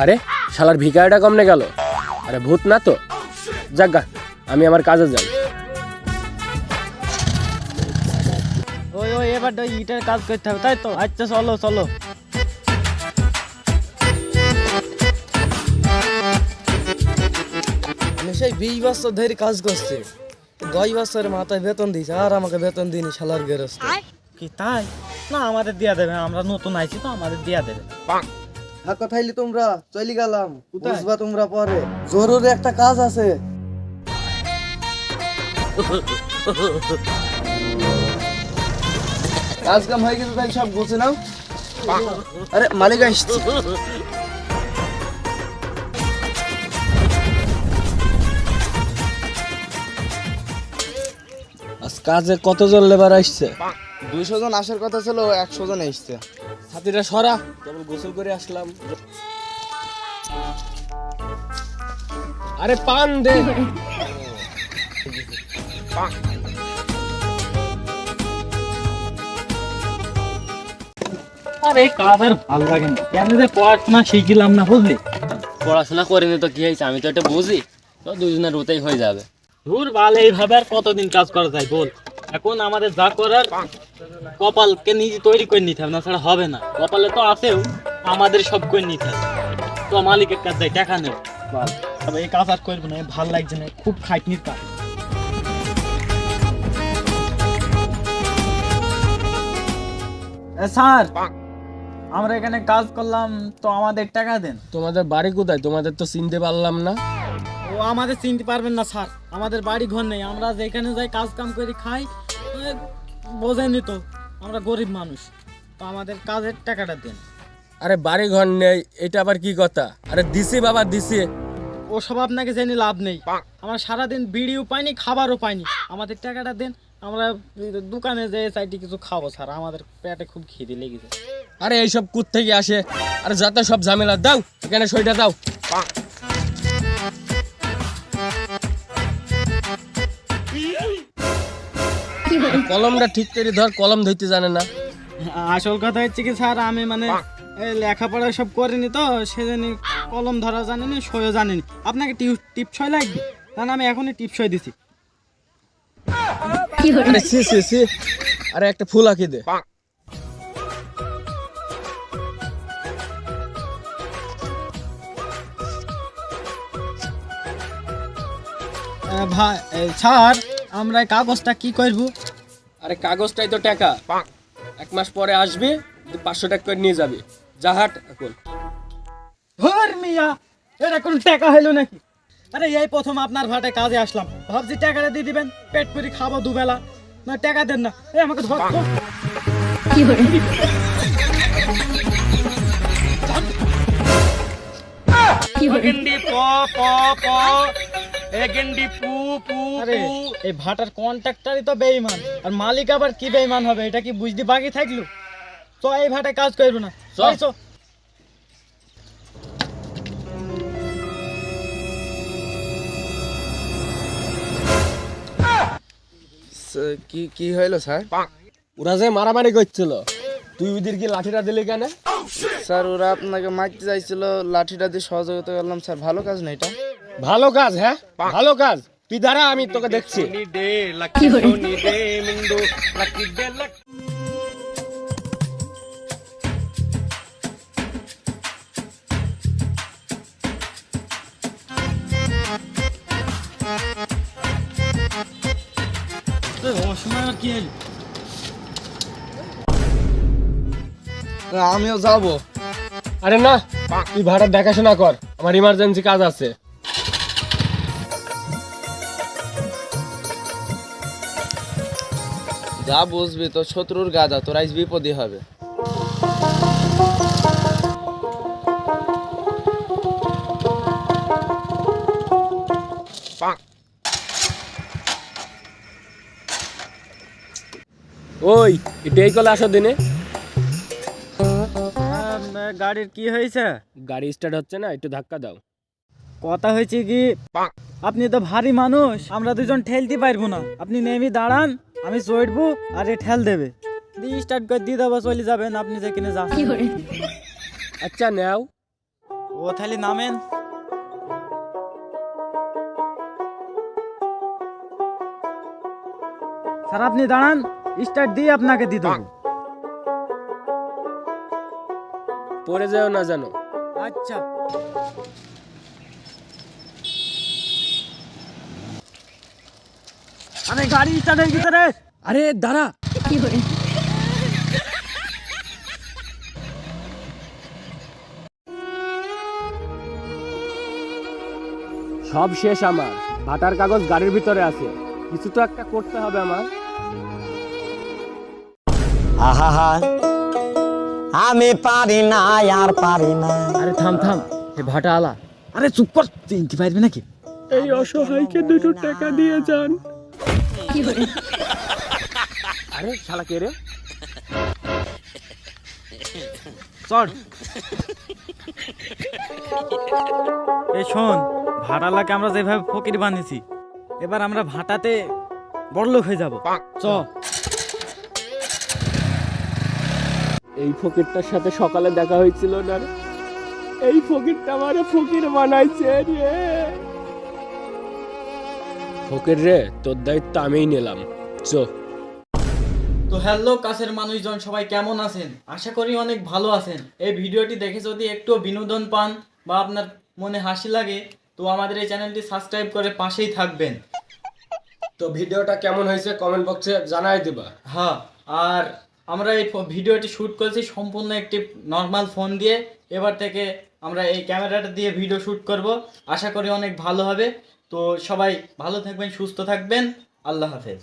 আরে শালার ভিকারিটা কমনে গেল? আরে ভূত না তো? যাজ্ঞা, আমি আমার কাজে যাই। ওই ওই এবার ওই ইটের কাজ করতে হবে, তাই তো? আচ্ছা চলো চলো। আমি সেই 20 বছর ধরে কাজ করছি, 10 বছরের মাথায় বেতন দিয়েছে, আর আমাকে বেতন দিইনি শালার গেরস্ত। কি তাই? না আমাদের দিয়া দেবে, আমরা নতুন আইছি তো, আমাদের দিয়া দেবে। হ্যাঁ কোথাইলি তোমরা? চলে গেলাম, বুঝবা তোমরা পরে। জরুরি একটা কাজ আছে। কাজ কাম হয়ে গেছে, তাই সব গুছে নাও। আরে মালিক আসছে। আজ কাজে কতজন লেবার আসছে? 200 জন আসার কথা ছিল, 100 জন এসছে। ছাতিটা সরা, কেবল গোসল করে আসলাম। আরে পান দে। আরে কাজ আর ভালো লাগে না, কেন যে পড়াশোনা শিখিলাম না, বুঝলি? পড়াশোনা করিনি তো কি হয়েছে? আমি তো এটা বুঝি, তো দুজনের ওতেই হয়ে যাবে। ধুর বাল, এইভাবে আর কতদিন কাজ করা যায় বল? এখন আমাদের যা করার কপালকে নিজে তৈরি করে নিতে হবে, না ছাড়া হবে না। কপালে তো আছেও, আমাদের সব করে নিতে হবে। তো মালিকের কাজ যাই, টাকা নেব। তবে এই কাজ আর করবো না, ভাল লাগছে না, খুব খাটনির কাজ। স্যার, আমরা এখানে কাজ করলাম তো আমাদের টাকা দেন। তোমাদের বাড়ি কোথায়? তোমাদের তো চিনতে পারলাম না। ও আমাদের চিনতে পারবেন না স্যার, আমাদের বাড়ি ঘর নেই, আমরা যেখানে যাই কাজ কাম করে খাই। বোঝেনি তো, আমরা গরিব মানুষ, তো আমাদের কাজের টাকাটা দেন। আরে বাড়ি ঘর নেই, এটা আবার কি কথা? আরে দিছি বাবা, দিছি। ওসব আপনাকে জেনে লাভ নেই, আমরা সারাদিন বিড়িও পাইনি, খাবারও পাইনি, আমাদের টাকাটা দেন। আমরা দোকানে যেয়ে চাইটি কিছু খাবো স্যার, আমাদের পেটে খুব খিদে লেগেছে। আরে এইসব কোথ থেকে আসে? আরে যত সব ঝামেলা, দাও এখানে সইটা দাও। কলমটা ঠিক করে ধর, কলম ধরতে জানে না। আসল কথা হচ্ছে কি স্যার, আমি মানে লেখাপড়া সব করিনি তো, সেজন্য কলম ধরা জানিনি, সইও জানিনি। আপনাকে টিপসই লাগবে? কারণ আমি এখনই টিপসই দিছি। আরে সি সি সি, আরে একটা ফুল আঁকি দে। ভাই স্যার, আমরা এই কাগজটা কি করব? আরে কাগজটাই তো টাকা, 1 মাস পরে আসবে, 500 টাকা করে নিয়ে যাবে। জাহাট এখন। ধর মিয়া, এটা কোন টাকা হইলো নাকি? আরে এই প্রথম আপনার ভাটে কাজে আসলাম, ভাবছি টাকাটা দিয়ে দিবেন, পেট পুরি খাবো দুবেলা, না টাকা দেন না। এই আমাকে ধর তো। আরে এই ভাটার কন্ট্রাক্টরই তো বেঈমান, আর মালিক আবার কি বেঈমান হবে, এটা কি বুঝতে বাকি থাকলো? তো এই ভাটায় কাজ করবো না, চল। কি কি হইলো স্যার? ওরা যে মারামারি করছিল, তুই ওদের কি লাঠিটা দিলি কেন? স্যার ওরা আপনাকে মারতে চাইছিল, লাঠিটা দিয়ে সহযোগিতা করলাম স্যার। ভালো কাজ না এটা? ভালো কাজ? হ্যাঁ ভালো কাজ। তুই দাঁড়া, আমি তোকে দেখছি। আমিও যাবো। আরে না, তুই ভাড়া দেখাশোনা কর, আমার ইমার্জেন্সি কাজ আছে। যা বুঝবি, তো শত্রুর গাদা, তোর আজ বিপদই হবে। ওই এটাই কলে আসো দিনে। গাড়ির কি হয়েছে? গাড়ি স্টার্ট হচ্ছে না, একটু ধাক্কা দাও। কথা হয়েছে কি, আপনি তো ভারী মানুষ, আমরা দুজন ঠেলতে পারবো না। আপনি নেমে দাঁড়ান, আমি চড়বো আর এ ঠেল দেবে। দিয়ে স্টার্ট করে দিয়ে দেবো, চলে যাবেন আপনি যেখানে যান। আচ্ছা নেও। ও তাহলে নামেন। স্যার আপনি দাঁড়ান, স্টার্ট দিয়ে আপনাকে দিয়ে দেবো। পরে যাও না জানো। আচ্ছা। আরে গাড়ি স্টার্ট হয়ে গেছে রে। আরে দাঁড়া। সব শেষ আমার, ভাটার কাগজ গাড়ির ভিতরে আছে, কিছু তো একটা করতে হবে আমার। আহা আমি পারি না আর পারি না। আরে থাম থাম, এ ভাটা আলা। আরে চুপ কর, চিনতে পারবি নাকি? এই অসহায়কে 2 টাকা দিয়ে যান। আরে শালা কে রে? চল। এই শোন, ভাটালাকে আমরা যেভাবে ফকির বানিয়েছি, এবার আমরা ভাটাতে বড়লোক হয়ে যাব। চ। এই ফকিরটার সাথে সকালে দেখা হয়েছিল না রে? এই ফকিরটা আমারে ফকির বানাইছে রে। ফকির রে, তোর দায়িত্ব আমিই নিলাম। চো। তো হ্যালো কাছের মানুষজন, সবাই কেমন আছেন? আশা করি অনেক ভালো আছেন। এই ভিডিওটি দেখে যদি একটু বিনোদন পান বা আপনার মনে হাসি লাগে, তো আমাদের এই চ্যানেলটি সাবস্ক্রাইব করে পাশেই থাকবেন। তো ভিডিওটা কেমন হয়েছে কমেন্ট বক্সে জানাই দিবা। হ্যাঁ, আর আমরা এই ভিডিওটি শ্যুট করেছি সম্পূর্ণ একটি নর্মাল ফোন দিয়ে। এবার থেকে আমরা এই ক্যামেরাটা দিয়ে ভিডিও শ্যুট করব। আশা করি অনেক ভালো হবে। তো সবাই ভালো থাকবেন, সুস্থ থাকবেন। আল্লাহ হাফেজ।